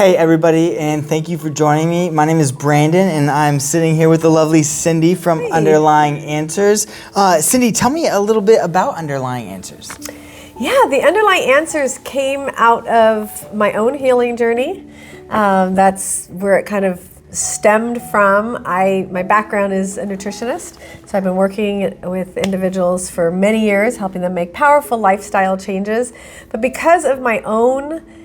Hey everybody, and thank you for joining me. My name is Brandon, and I'm sitting here with the lovely Cindy from Underlying Answers. Cindy, tell me a little bit about Underlying Answers. Yeah, the Underlying Answers came out of my own healing journey. That's where it kind of stemmed from. My background is a nutritionist, so I've been working with individuals for many years, helping them make powerful lifestyle changes. But because of my own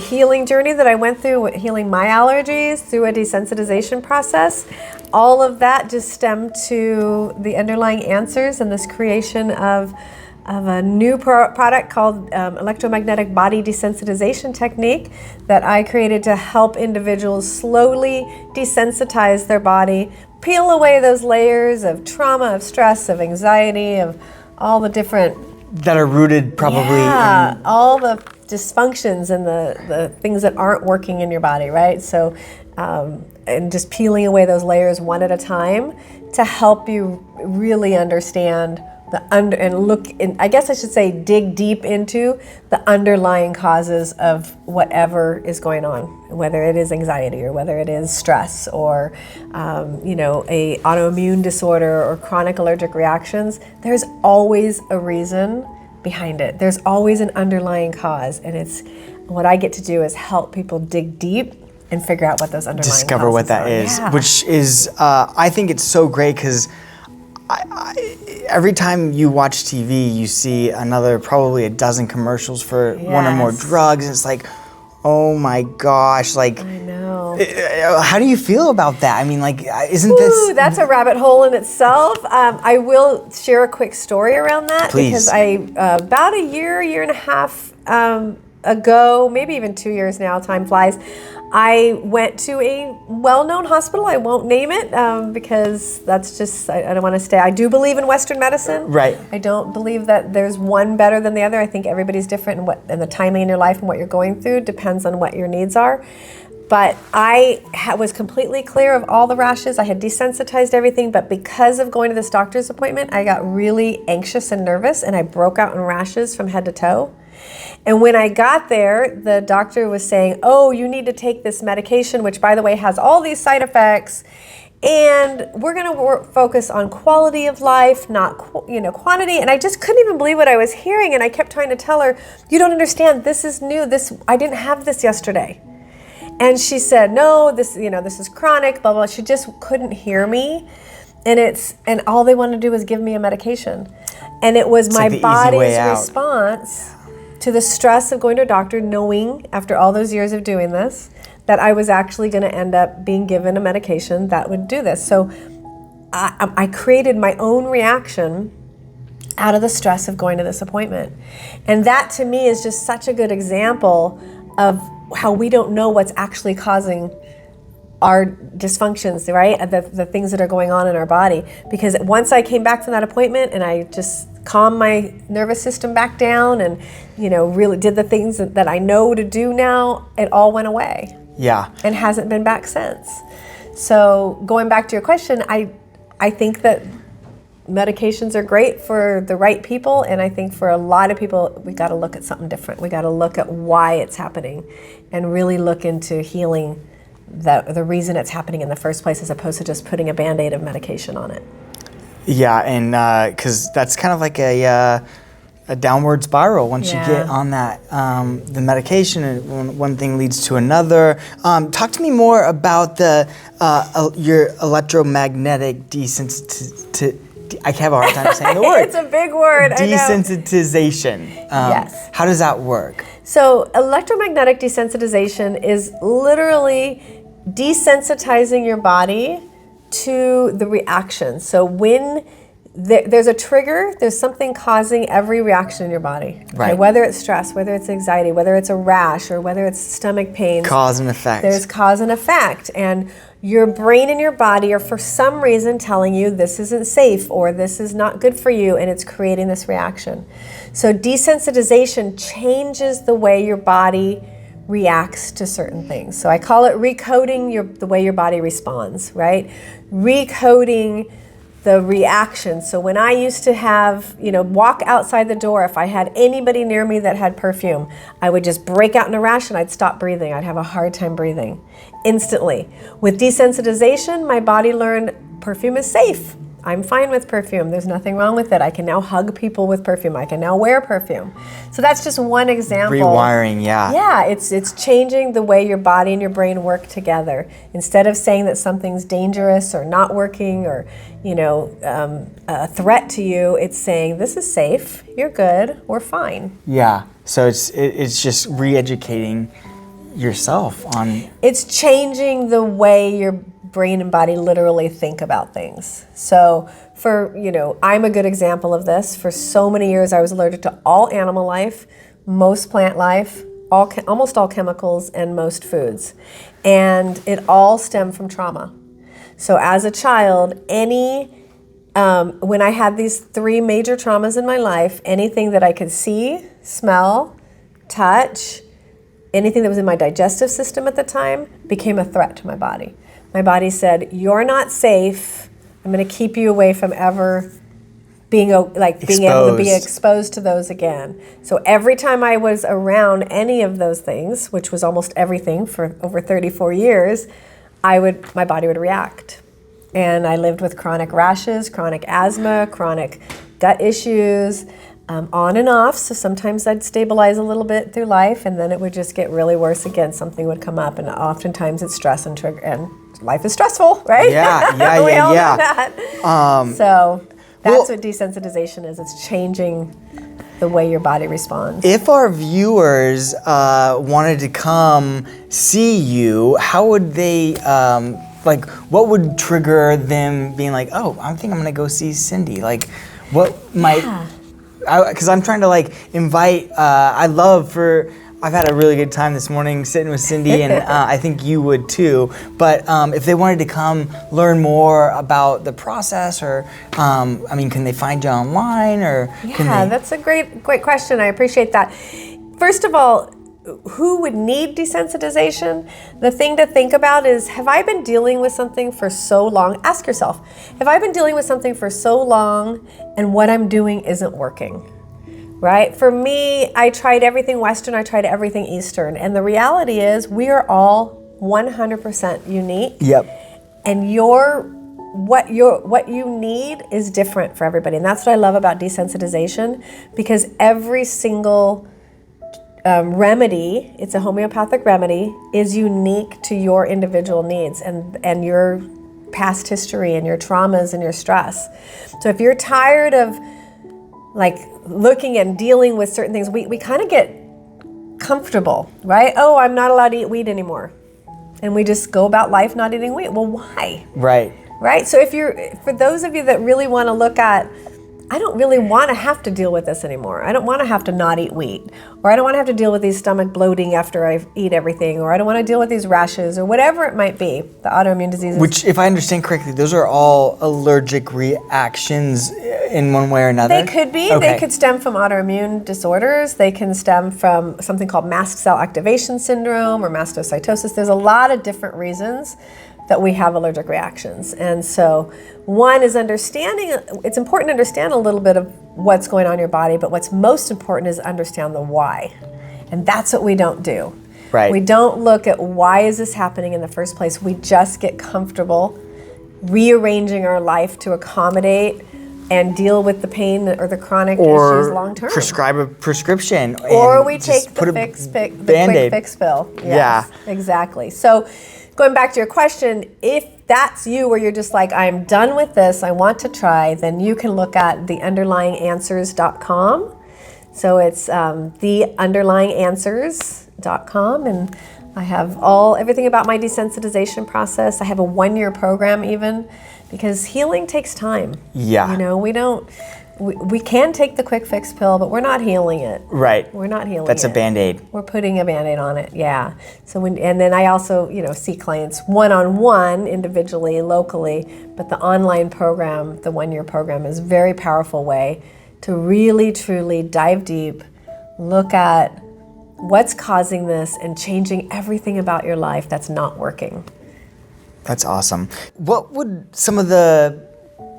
healing journey that I went through, healing my allergies through a desensitization process, all of that just stemmed to the Underlying Answers and this creation of a new product called electromagnetic body desensitization technique that I created to help individuals slowly desensitize their body, peel away those layers of trauma, of stress, of anxiety, of all the different that are rooted probably in all the dysfunctions and the things that aren't working in your body, right? So, and just peeling away those layers one at a time to help you really understand I guess I should say dig deep into the underlying causes of whatever is going on, whether it is anxiety or whether it is stress or a autoimmune disorder or chronic allergic reactions. There's always a reason behind it. There's always an underlying cause, and it's what I get to do is help people dig deep and figure out what those underlying discover causes what that are. is, Yeah. which is I think it's so great because every time you watch TV, you see probably a dozen commercials for one or more drugs. And it's like, oh my gosh, like, I know. How do you feel about that? I mean, like, isn't this... That's a rabbit hole in itself. I will share a quick story around that. Please. Because about a year and a half ago, maybe even 2 years now, time flies, I went to a well-known hospital. I won't name it because that's just, I don't want to stay. I do believe in Western medicine. Right. I don't believe that there's one better than the other. I think everybody's different and the timing in your life and what you're going through depends on what your needs are. But I was completely clear of all the rashes. I had desensitized everything, but because of going to this doctor's appointment, I got really anxious and nervous and I broke out in rashes from head to toe. And when I got there, the doctor was saying, oh, you need to take this medication, which by the way has all these side effects. And we're going to focus on quality of life, not quantity. And I just couldn't even believe what I was hearing. And I kept trying to tell her, you don't understand. This is new. I didn't have this yesterday. And she said, no, this is chronic, blah, blah. She just couldn't hear me. And all they wanted to do was give me a medication. And it was my body's response to the stress of going to a doctor, knowing after all those years of doing this, that I was actually going to end up being given a medication that would do this. So I created my own reaction out of the stress of going to this appointment. And that to me is just such a good example of how we don't know what's actually causing our dysfunctions, right? The things that are going on in our body. Because once I came back from that appointment and I just calmed my nervous system back down and, really did the things that I know to do now, it all went away. Yeah. And hasn't been back since. So going back to your question, I think that medications are great for the right people, and I think for a lot of people, we got to look at something different. We got to look at why it's happening and really look into healing the reason it's happening in the first place, as opposed to just putting a Band-Aid of medication on it. Yeah, and because that's kind of like a downward spiral once you get on that, the medication, and one thing leads to another. Talk to me more about your electromagnetic I have a hard time saying the word. It's a big word, desensitization. Yes. How does that work? So electromagnetic desensitization is literally desensitizing your body to the reaction. So when there's a trigger, there's something causing every reaction in your body. Right. Okay? Whether it's stress, whether it's anxiety, whether it's a rash, or whether it's stomach pain. Cause and effect. There's cause and effect. And your brain and your body are for some reason telling you this isn't safe or this is not good for you, and it's creating this reaction. So desensitization changes the way your body reacts to certain things. So I call it recoding the way your body responds, right? Recoding the reaction. So when I used to have, walk outside the door, if I had anybody near me that had perfume, I would just break out in a rash and I'd stop breathing. I'd have a hard time breathing instantly. With desensitization, my body learned perfume is safe. I'm fine with perfume. There's nothing wrong with it. I can now hug people with perfume. I can now wear perfume. So that's just one example. Rewiring, yeah. Yeah, it's changing the way your body and your brain work together. Instead of saying that something's dangerous or not working or, a threat to you, it's saying this is safe, you're good, we're fine. Yeah, so it's just re-educating yourself on... It's changing the way your brain and body literally think about things. So I'm a good example of this. For so many years, I was allergic to all animal life, most plant life, almost all chemicals, and most foods. And it all stemmed from trauma. So as a child, when I had these 3 major traumas in my life, anything that I could see, smell, touch, anything that was in my digestive system at the time became a threat to my body. My body said, you're not safe. I'm going to keep you away from ever being able to be exposed to those again. So every time I was around any of those things, which was almost everything for over 34 years, my body would react. And I lived with chronic rashes, chronic asthma, chronic gut issues, on and off. So sometimes I'd stabilize a little bit through life, and then it would just get really worse again. Something would come up, and oftentimes it's stress and trigger, and life is stressful, right? Yeah. We all know that. So that's what desensitization is. It's changing the way your body responds. If our viewers wanted to come see you, how would they, what would trigger them being like, oh, I think I'm going to go see Cindy? Like, what might... Because I'm trying to invite, I've had a really good time this morning sitting with Cindy, and I think you would too. But if they wanted to come learn more about the process, or can they find you online, or that's a great question. I appreciate that. First of all, who would need desensitization? The thing to think about is, have I been dealing with something for so long? Ask yourself, have I been dealing with something for so long and what I'm doing isn't working? Right? For me, I tried everything Western, I tried everything Eastern, and the reality is we are all 100% unique. Yep. And what you need is different for everybody. And that's what I love about desensitization, because every single remedy, it's a homeopathic remedy, is unique to your individual needs and your past history and your traumas and your stress. So if you're tired of looking and dealing with certain things, we kind of get comfortable, right? Oh, I'm not allowed to eat wheat anymore. And we just go about life not eating wheat. Well, why? Right? So for those of you that really want to look at, I don't really want to have to deal with this anymore. I don't want to have to not eat wheat, or I don't want to have to deal with these stomach bloating after I eat everything, or I don't want to deal with these rashes, or whatever it might be, the autoimmune diseases. Which, if I understand correctly, those are all allergic reactions in one way or another? They could be. Okay. They could stem from autoimmune disorders. They can stem from something called mast cell activation syndrome or mastocytosis. There's a lot of different reasons that we have allergic reactions. And so one is understanding, it's important to understand a little bit of what's going on in your body, but what's most important is understand the why. And that's what we don't do. Right. We don't look at why is this happening in the first place. We just get comfortable rearranging our life to accommodate and deal with the pain or the chronic issues long term. Or prescribe a prescription. Or we take the quick fix pill. Yes, yeah, exactly. So going back to your question, if that's you, where you're just like, I'm done with this, I want to try, then you can look at theunderlyinganswers.com. So it's theunderlyinganswers.com, and I have everything about my desensitization process. I have a 1-year program even, because healing takes time. Yeah. We can take the quick fix pill, but we're not healing it. Right. We're not healing it. That's a Band-Aid. We're putting a Band-Aid on it, yeah. So and then I also, see clients one-on-one, individually, locally, but the online program, the 1-year program, is a very powerful way to really, truly dive deep, look at what's causing this and changing everything about your life that's not working. That's awesome. What would some of the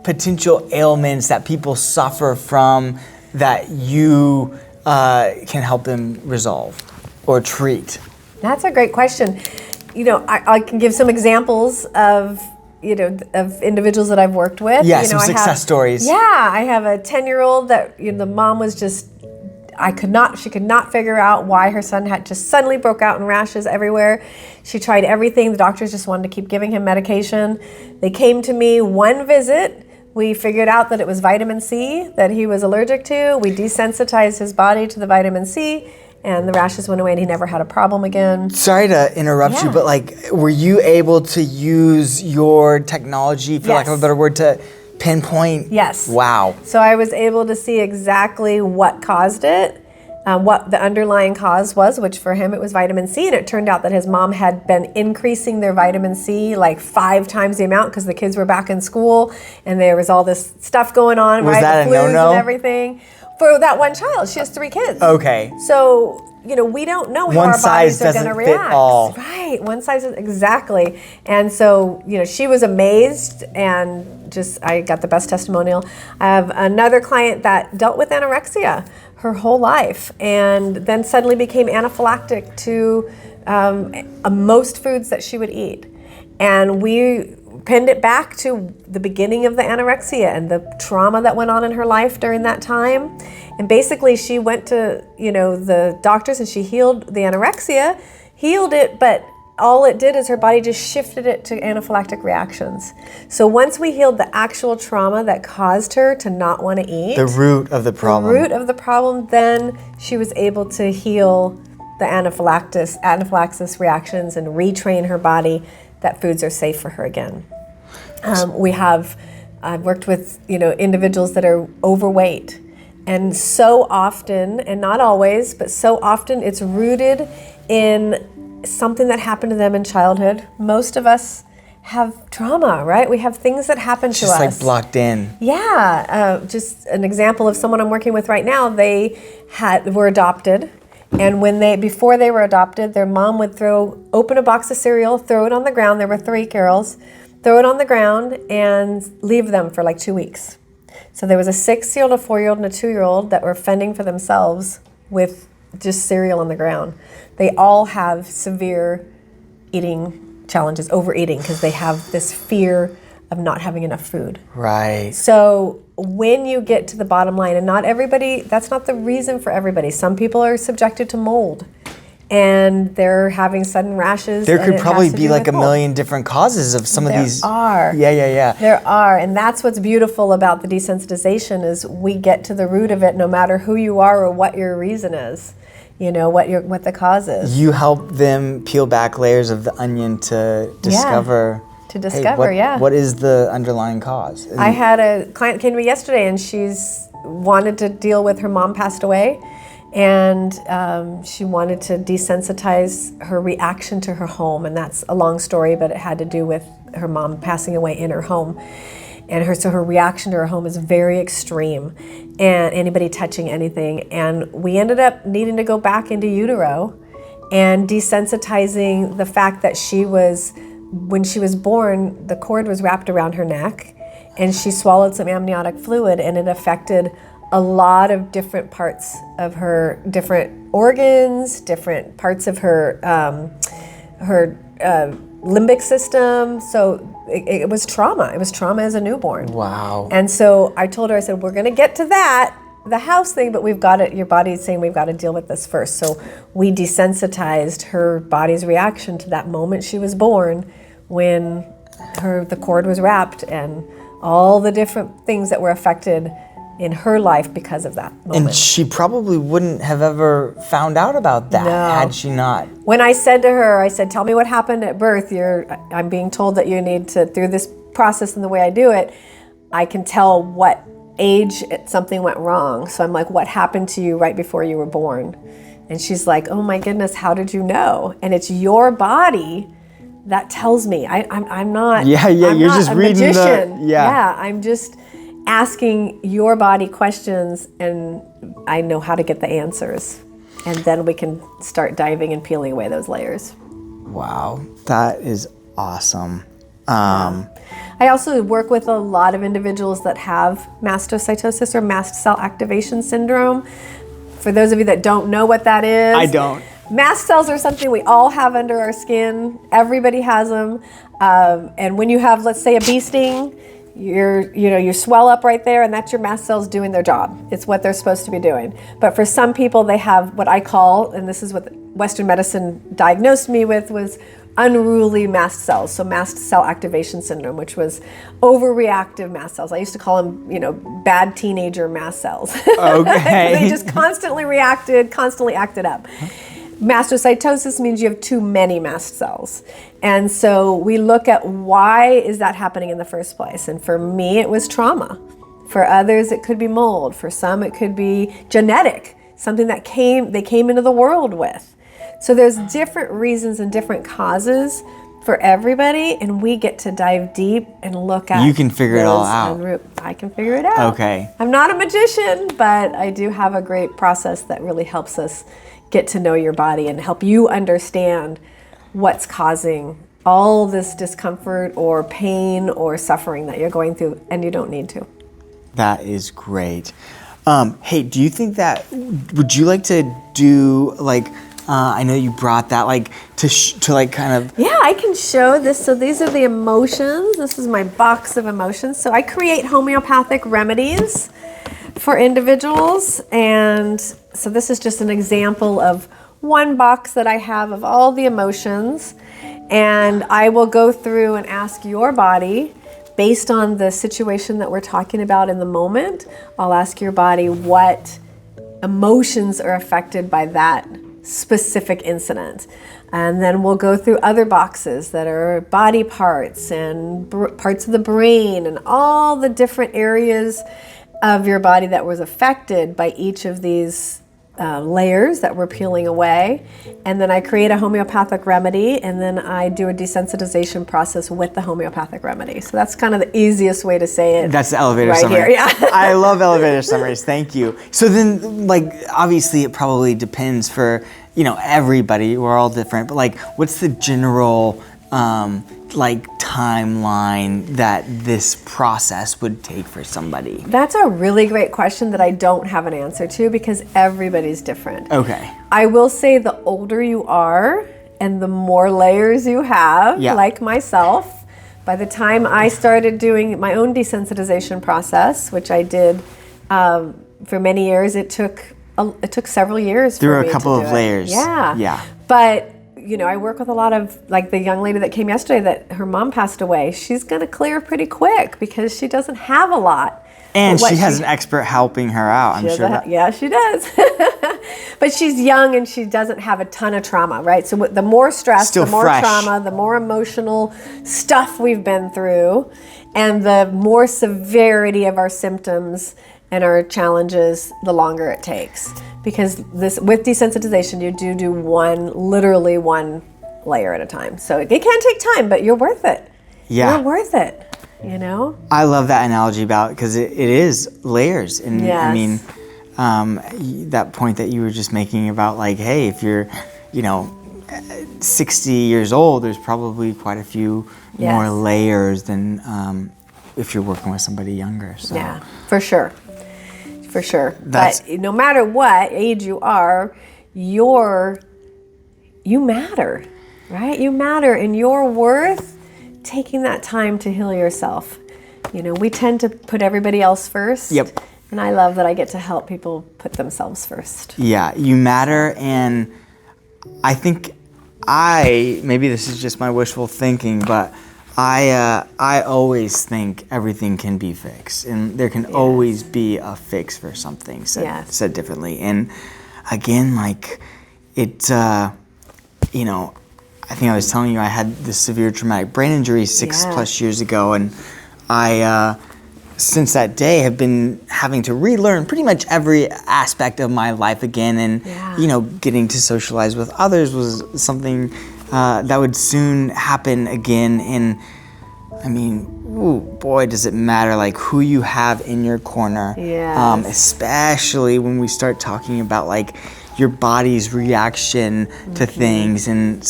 potential ailments that people suffer from that you can help them resolve or treat? That's a great question. I can give some examples of individuals that I've worked with. Yeah, some success stories. Yeah, I have a 10-year-old that the mom was just, she could not figure out why her son had just suddenly broke out in rashes everywhere. She tried everything. The doctors just wanted to keep giving him medication. They came to me one visit. We figured out that it was vitamin C that he was allergic to. We desensitized his body to the vitamin C, and the rashes went away and he never had a problem again. Sorry to interrupt you, but were you able to use your technology, for lack of a better word, to pinpoint? Yes. Wow. So I was able to see exactly what caused it, what the underlying cause was, which for him it was vitamin C, and it turned out that his mom had been increasing their vitamin C like 5 times the amount because the kids were back in school and there was all this stuff going on, Was right? that the a flus no-no? and everything. For that one child, she has 3 kids. Okay. So, we don't know how One our size bodies are going to doesn't fit react. all. Right, one size is exactly. And so, she was amazed and I got the best testimonial. I have another client that dealt with anorexia her whole life and then suddenly became anaphylactic to most foods that she would eat. And we pinned it back to the beginning of the anorexia and the trauma that went on in her life during that time. And basically she went to, the doctors and she healed the anorexia, healed it, but all it did is her body just shifted it to anaphylactic reactions. So once we healed the actual trauma that caused her to not want to eat, the root of the problem, then she was able to heal the anaphylaxis reactions and retrain her body that foods are safe for her again. I've worked with individuals that are overweight, and so often, and not always, but so often it's rooted in something that happened to them in childhood. Most of us have trauma, right? We have things that happen to us. Just like blocked in. Yeah, just an example of someone I'm working with right now. They were adopted, and before they were adopted, their mom would open a box of cereal, throw it on the ground. There were 3 girls. Throw it on the ground and leave them for like 2 weeks. So there was a 6-year-old, a 4-year-old, and a 2-year-old that were fending for themselves with just cereal on the ground. They all have severe eating challenges, overeating, because they have this fear of not having enough food. Right. So when you get to the bottom line, and not everybody, that's not the reason for everybody. Some people are subjected to mold and they're having sudden rashes. There could probably be like a million different causes of some of these. There are. Yeah. There are, and that's what's beautiful about the desensitization is we get to the root of it no matter who you are or what your reason is. What the cause is. You help them peel back layers of the onion to discover. What is the underlying cause? I had a client came to me yesterday, and she's wanted to deal with her mom passed away, and she wanted to desensitize her reaction to her home, and that's a long story, but it had to do with her mom passing away in her home. And her reaction to her home is very extreme, and anybody touching anything. And we ended up needing to go back into utero and desensitizing the fact that when she was born, the cord was wrapped around her neck, and she swallowed some amniotic fluid, and it affected a lot of different parts of her, different organs, different parts of her limbic system. So it was trauma. It was trauma as a newborn. Wow. And so I told her, I said, we're going to get to the house thing, but your body's saying we've got to deal with this first. So we desensitized her body's reaction to that moment she was born when the cord was wrapped and all the different things that were affected in her life because of that moment. And she probably wouldn't have ever found out about that had she not. When I said to her, tell me what happened at birth. I'm being told that you need to, through this process and the way I do it, I can tell what age something went wrong. So I'm like, what happened to you right before you were born? And she's like, oh my goodness, how did you know? And it's your body that tells me. I'm not. Yeah. I'm You're not just a reading magician. Yeah. I'm just asking your body questions, and I know how to get the answers. And then we can start diving and peeling away those layers. Wow, that is awesome. I I also work with a lot of individuals that have mastocytosis or mast cell activation syndrome. For those of you that don't know what that is. I don't. Mast cells are something we all have under our skin. Everybody has them. And when you have, let's say, a bee sting, you swell up right there, and that's your mast cells doing their job. It's what they're supposed to be doing. But for some people, they have what I call, and this is what Western medicine diagnosed me with, was unruly mast cells. So mast cell activation syndrome, which was overreactive mast cells. I used to call them, bad teenager mast cells. Okay. They just constantly acted up. Mastocytosis means you have too many mast cells. And so we look at why is that happening in the first place. And for me, it was trauma. For others, it could be mold. For some, it could be genetic, something that they came into the world with. So there's different reasons and different causes for everybody, and we get to dive deep and look at. You can figure it all out. I can figure it out. Okay. I'm not a magician, but I do have a great process that really helps us get to know your body and help you understand what's causing all this discomfort or pain or suffering that you're going through, and you don't need to. That is great. Hey, do you think that, would you like to do I know you brought that to kind of. Yeah, I can show this. So these are the emotions. This is my box of emotions. So I create homeopathic remedies for individuals. And so this is just an example of one box that I have of all the emotions. And I will go through and ask your body, based on the situation that we're talking about in the moment, I'll ask your body what emotions are affected by that specific incident. And then we'll go through other boxes that are body parts and parts of the brain and all the different areas of your body that was affected by each of these layers that we're peeling away. And then I create a homeopathic remedy, and then I do a desensitization process with the homeopathic remedy. So that's kind of the easiest way to say it. That's the elevator summary. Here, yeah. I love elevator summaries. Thank you. So then, obviously it probably depends for, everybody. We're all different. But what's the general timeline that this process would take for somebody? That's a really great question that I don't have an answer to because everybody's different. Okay. I will say the older you are and the more layers you have, like myself, by the time I started doing my own desensitization process, which I did for many years, it took several years for me to do it. There were a couple of layers. Yeah. But I work with a lot of, the young lady that came yesterday that her mom passed away. She's going to clear pretty quick because she doesn't have a lot. And she has an expert helping her out, I'm sure. Yeah, she does. But she's young and she doesn't have a ton of trauma, right? So the more stress, the more trauma, the more emotional stuff we've been through, and the more severity of our symptoms and our challenges, the longer it takes. Because with desensitization, you do literally one layer at a time. So it can take time, but you're worth it. Yeah. You're worth it, I love that analogy because it is layers. And yes. I mean, that point that you were just making about hey, if you're, 60 years old, there's probably quite a few more layers than if you're working with somebody younger. So. Yeah, for sure. But no matter what age you are, you matter, right? You matter, and you're worth taking that time to heal yourself. We tend to put everybody else first. Yep. And I love that I get to help people put themselves first. Yeah, you matter, and I think maybe this is just my wishful thinking, but I always think everything can be fixed, and there can always be a fix for something, said differently. And again, I think I was telling you I had this severe traumatic brain injury 6+ years ago, and I, since that day, have been having to relearn pretty much every aspect of my life again, and getting to socialize with others was something that would soon happen again. And I mean, boy, does it matter who you have in your corner. Yes. Especially when we start talking about your body's reaction to things and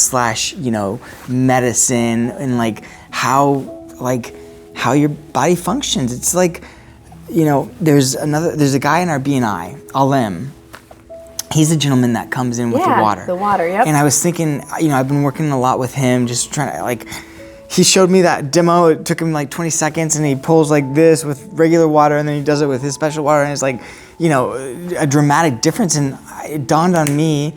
/ medicine, and how how your body functions. It's like, there's a guy in our BNI, Alim. He's a gentleman that comes in with the water. The water, yep. And I was thinking, I've been working a lot with him, just trying to he showed me that demo. It took him 20 seconds, and he pulls like this with regular water, and then he does it with his special water, and it's a dramatic difference. And it dawned on me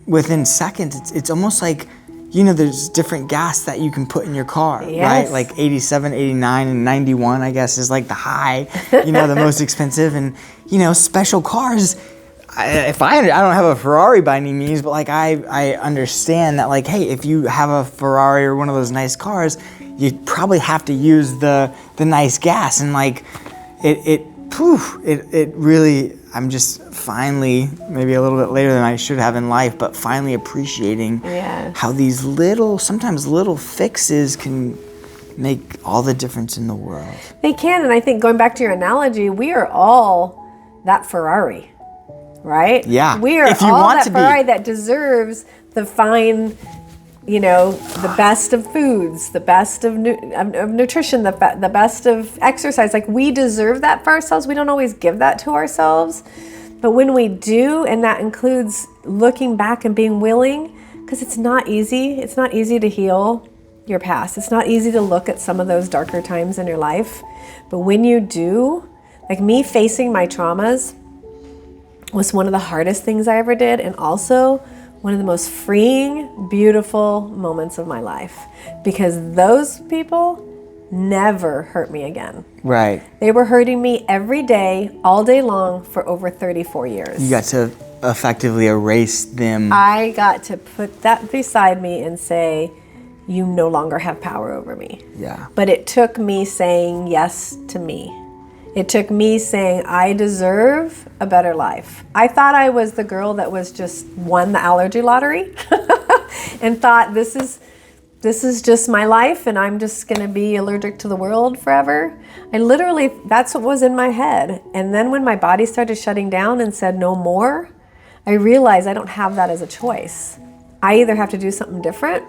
within seconds. It's almost like, there's different gas that you can put in your car, right? Like 87, 89, and 91, I guess, is like the high, the most expensive. And, special cars, I don't have a Ferrari by any means, but I understand that hey, if you have a Ferrari or one of those nice cars, you probably have to use the nice gas, and it really, I'm just finally, maybe a little bit later than I should have in life, but finally appreciating how these sometimes little fixes can make all the difference in the world. They can, and I think going back to your analogy, we are all that Ferrari. Right? Yeah. We are all that Ferrari that deserves the fine, the best of foods, the best of nutrition, the best of exercise. We deserve that for ourselves. We don't always give that to ourselves. But when we do, and that includes looking back and being willing, because it's not easy. It's not easy to heal your past. It's not easy to look at some of those darker times in your life. But when you do, me facing my traumas, was one of the hardest things I ever did, and also one of the most freeing, beautiful moments of my life, because those people never hurt me again. Right. They were hurting me every day, all day long, for over 34 years. You got to effectively erase them. I got to put that beside me and say, you no longer have power over me. Yeah. But it took me saying yes to me. It took me saying, I deserve a better life. I thought I was the girl that was just won the allergy lottery and thought this is just my life, and I'm just going to be allergic to the world forever. That's what was in my head. And then when my body started shutting down and said no more, I realized I don't have that as a choice. I either have to do something different,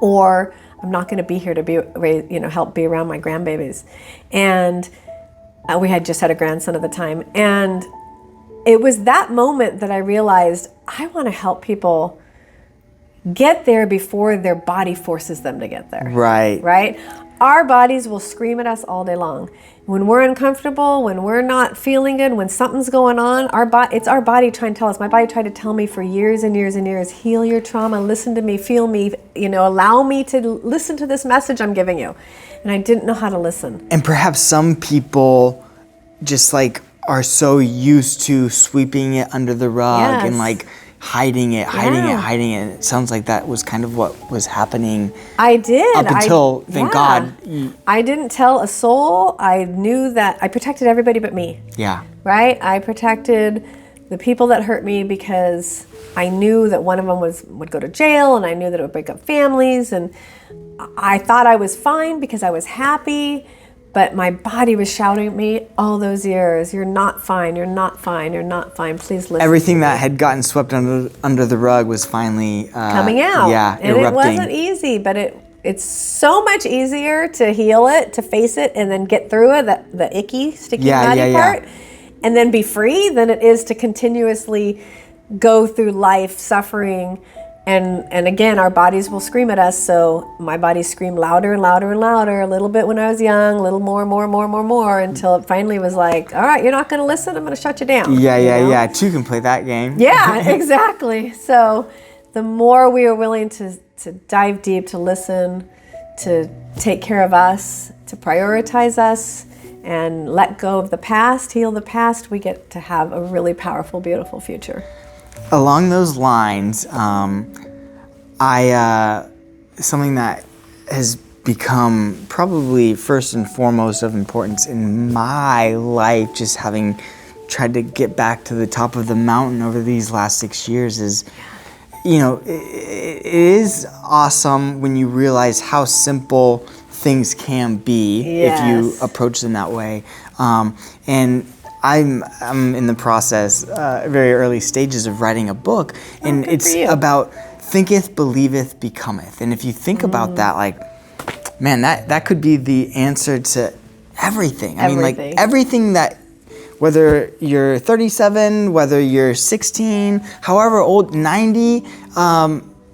or I'm not going to be here to help be around my grandbabies. And we had just had a grandson at the time. And it was that moment that I realized I want to help people get there before their body forces them to get there. Right. Right? Our bodies will scream at us all day long. When we're uncomfortable, when we're not feeling good, when something's going on, it's our body trying to tell us. My body tried to tell me for years and years and years, heal your trauma, listen to me, feel me, allow me to listen to this message I'm giving you. And I didn't know how to listen. And perhaps some people just are so used to sweeping it under the rug and hiding it. It sounds like that was kind of what was happening. I did. Up until, thank God. I didn't tell a soul. I knew that I protected everybody but me. Yeah. Right? I protected the people that hurt me because I knew that one of them would go to jail, and I knew that it would break up families, and I thought I was fine because I was happy, but my body was shouting at me all those years, you're not fine, you're not fine, you're not fine, please listen. Everything that had gotten swept under the rug was finally coming out. Yeah, and erupting. It wasn't easy, but it's so much easier to heal it, to face it, and then get through it, the icky, sticky, nutty part, and then be free, than it is to continuously go through life suffering. And again, our bodies will scream at us. So my body screamed louder and louder and louder, a little bit when I was young, a little more, until it finally was like, all right, you're not going to listen, I'm going to shut you down. Yeah. Two can play that game. Yeah, exactly. So the more we are willing to dive deep, to listen, to take care of us, to prioritize us, and let go of the past, heal the past, we get to have a really powerful, beautiful future. Along those lines, something that has become probably first and foremost of importance in my life, just having tried to get back to the top of the mountain over these last 6 years, is, it is awesome when you realize how simple things can be if you approach them that way. And I'm in the process, very early stages of writing a book, and it's about thinketh, believeth, becometh. And if you think about that, Man, that could be the answer to everything. I mean, like everything that, whether you're 37, whether you're 16, however old, 90,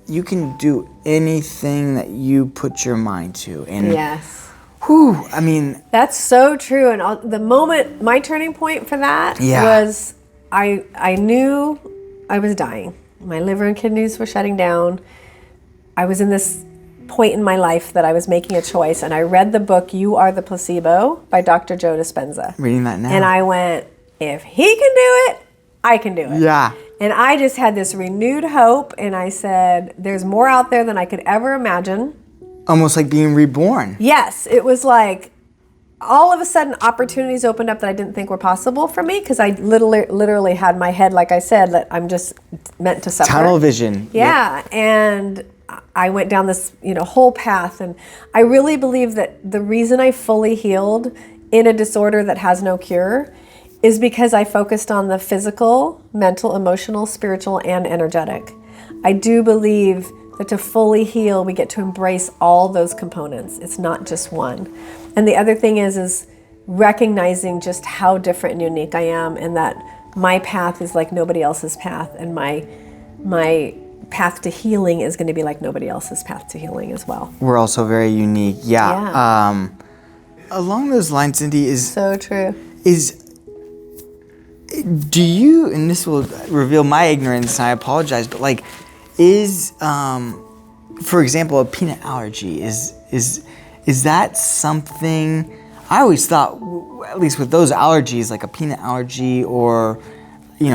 you can do anything that you put your mind to. And yes. Whew, I mean. That's so true. And the moment, my turning point for that was I knew I was dying. My liver and kidneys were shutting down. I was in this point in my life that I was making a choice, and I read the book You Are the Placebo by Dr. Joe Dispenza. Reading that now. And I went, if he can do it, I can do it. Yeah. And I just had this renewed hope, and I said, there's more out there than I could ever imagine. Almost like being reborn. Yes, it was like all of a sudden opportunities opened up that I didn't think were possible for me, because I literally had my head, like I said, that I'm just meant to suffer. Tunnel vision. Yeah, yep. And I went down this, whole path, and I really believe that the reason I fully healed in a disorder that has no cure is because I focused on the physical, mental, emotional, spiritual, and energetic. I do believe that to fully heal, we get to embrace all those components. It's not just one. And the other thing is recognizing just how different and unique I am, and that my path is like nobody else's path, and my path to healing is going to be like nobody else's path to healing as well. We're also very unique. Yeah. Along those lines, Cindy, is so true. Do you, and this will reveal my ignorance, and I apologize, but like, for example, a peanut allergy, is that something? I always thought, at least with those allergies, like a peanut allergy, or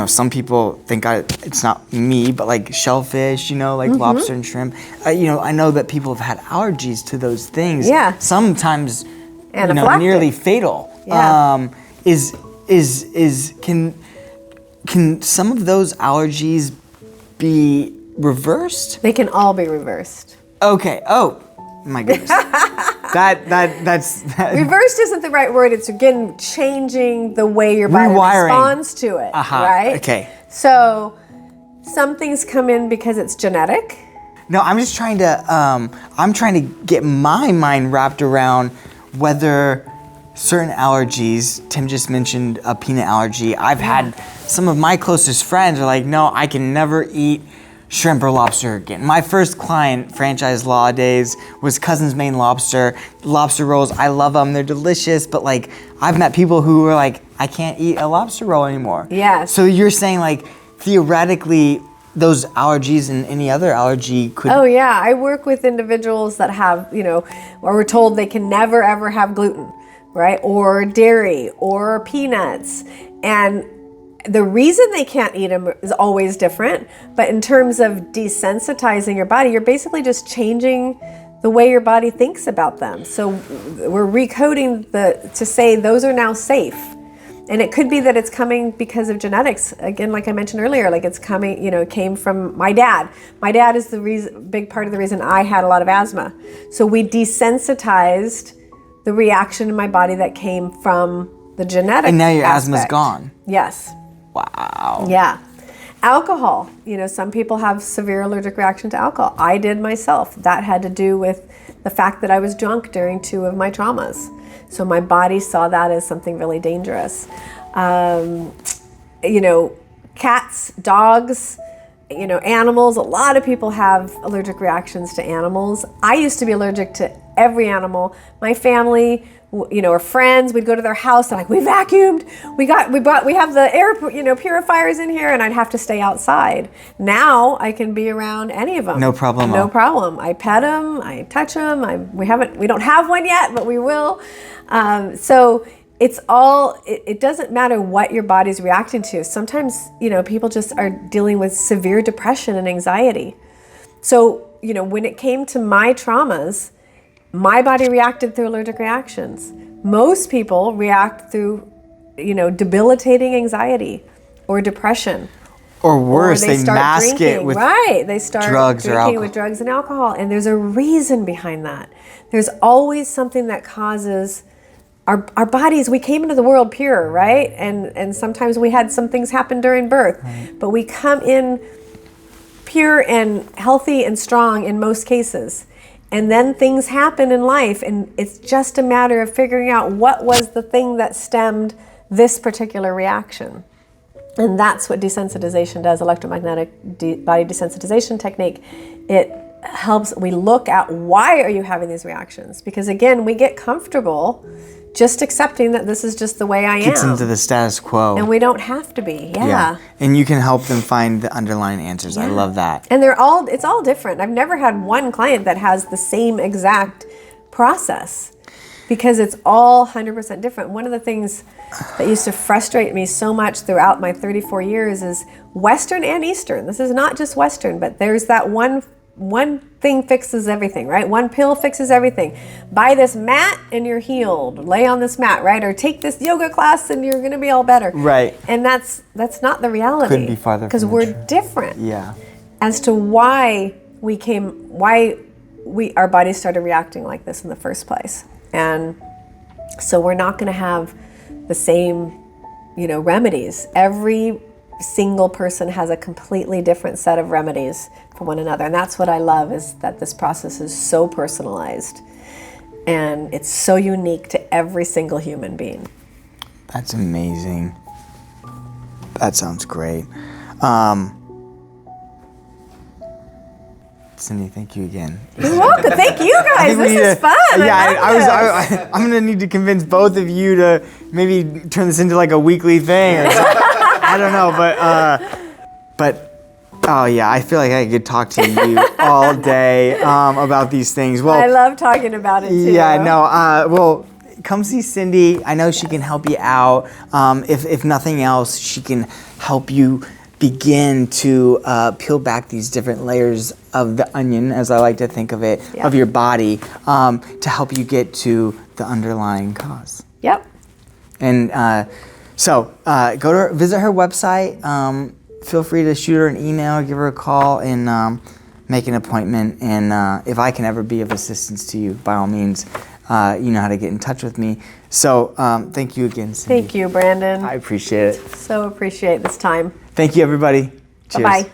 some people think it's not me, but like shellfish, like lobster and shrimp. I know that people have had allergies to those things. Yeah. Sometimes, nearly fatal. Yeah. Can some of those allergies be reversed? They can all be reversed. Okay. Oh, my goodness. That's reversed isn't the right word. It's again changing the way your body responds to it. Right? Okay. So some things come in because it's genetic. No, I'm just trying to get my mind wrapped around whether certain allergies. Tim just mentioned a peanut allergy. I've had some of my closest friends are like, no, I can never eat shrimp or lobster again. My first client, franchise law days, was Cousin's Maine Lobster. Lobster rolls, I love them. They're delicious, but like I've met people who are like, I can't eat a lobster roll anymore. Yes. So you're saying like theoretically those allergies and any other allergy could... Oh yeah, I work with individuals that have, or we're told they can never ever have gluten, right? Or dairy or peanuts. And the reason they can't eat them is always different, but in terms of desensitizing your body, you're basically just changing the way your body thinks about them. So we're recoding to say those are now safe. And it could be that it's coming because of genetics. Again, like I mentioned earlier, like it's coming, it came from my dad. My dad is big part of the reason I had a lot of asthma. So we desensitized the reaction in my body that came from the genetic And now your aspect. asthma's gone. Yes. Wow. Yeah. Alcohol. Some people have severe allergic reaction to alcohol. I did myself. That had to do with the fact that I was drunk during 2 of my traumas. So my body saw that as something really dangerous. Cats, dogs, animals. A lot of people have allergic reactions to animals. I used to be allergic to every animal. My family, or friends, we'd go to their house and like, we vacuumed, we have the air, purifiers in here, and I'd have to stay outside. Now I can be around any of them. No problem. No problem. I pet them, I touch them. We don't have one yet, but we will. So it's all, it doesn't matter what your body's reacting to. Sometimes, people just are dealing with severe depression and anxiety. So, when it came to my traumas, my body reacted through allergic reactions. Most people react through, debilitating anxiety or depression. Or worse, they mask drinking. it with They start drugs drinking or alcohol. with drugs and alcohol. And there's a reason behind that. There's always something that causes our bodies. We came into the world pure, right? And sometimes we had some things happen during birth. Right. But we come in pure and healthy and strong in most cases. And then things happen in life, and it's just a matter of figuring out what was the thing that stemmed this particular reaction. And that's what desensitization does, electromagnetic body desensitization technique. It helps, we look at why are you having these reactions? Because again, we get comfortable just accepting that this is just the way I am. Gets into the status quo. And we don't have to be, yeah. And you can help them find the underlying answers. I love that. And it's all different. I've never had one client that has the same exact process because it's all 100% different. One of the things that used to frustrate me so much throughout my 34 years is Western and Eastern. This is not just Western, but there's that one thing fixes everything, right? One pill fixes everything. Buy this mat and you're healed. Lay on this mat, right? Or take this yoga class and you're going to be all better. Right. And that's not the reality. Couldn't be farther from because the we're truth. different. Yeah. As to why our bodies started reacting like this in the first place. And so we're not going to have the same, remedies. Every single person has a completely different set of remedies for one another. And that's what I love, is that this process is so personalized and it's so unique to every single human being. That's amazing. That sounds great. Cindy, thank you again. You're welcome. Thank you guys. This is fun. I'm gonna need to convince both of you to maybe turn this into like a weekly thing or something. I don't know, but oh yeah, I feel like I could talk to you all day about these things. Well, I love talking about it too. Yeah, no, well, come see Cindy. I know she can help you out. If nothing else, she can help you begin to peel back these different layers of the onion, as I like to think of it, of your body, to help you get to the underlying cause. Yep. And so visit her website. Feel free to shoot her an email, give her a call, and make an appointment. And if I can ever be of assistance to you, by all means, you know how to get in touch with me. So thank you again, Cindy. Thank you, Brandon. I appreciate it. So appreciate this time. Thank you, everybody. Cheers. Bye-bye.